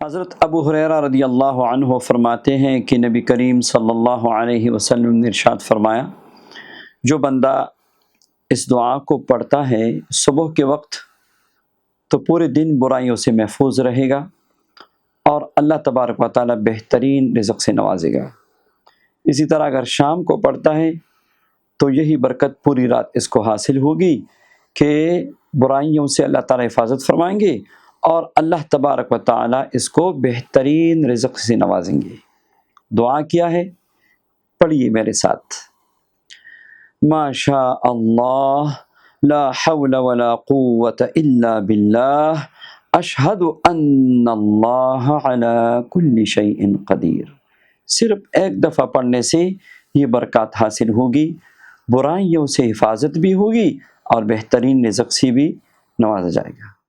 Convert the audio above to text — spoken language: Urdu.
حضرت ابو ہریرہ رضی اللہ عنہ فرماتے ہیں کہ نبی کریم صلی اللہ علیہ وسلم نے ارشاد فرمایا، جو بندہ اس دعا کو پڑھتا ہے صبح کے وقت تو پورے دن برائیوں سے محفوظ رہے گا اور اللہ تبارک و تعالی بہترین رزق سے نوازے گا۔ اسی طرح اگر شام کو پڑھتا ہے تو یہی برکت پوری رات اس کو حاصل ہوگی کہ برائیوں سے اللہ تعالی حفاظت فرمائیں گے اور اللہ تبارک و تعالی اس کو بہترین رزق سے نوازیں گے۔ دعا کیا ہے؟ پڑھیے میرے ساتھ۔ ما شاء اللہ لا حول ولا قوة الا باللہ اشہد ان اللہ علی کل شیء قدیر۔ صرف ایک دفعہ پڑھنے سے یہ برکات حاصل ہوگی، برائیوں سے حفاظت بھی ہوگی اور بہترین رزق سے بھی نوازا جائے گا۔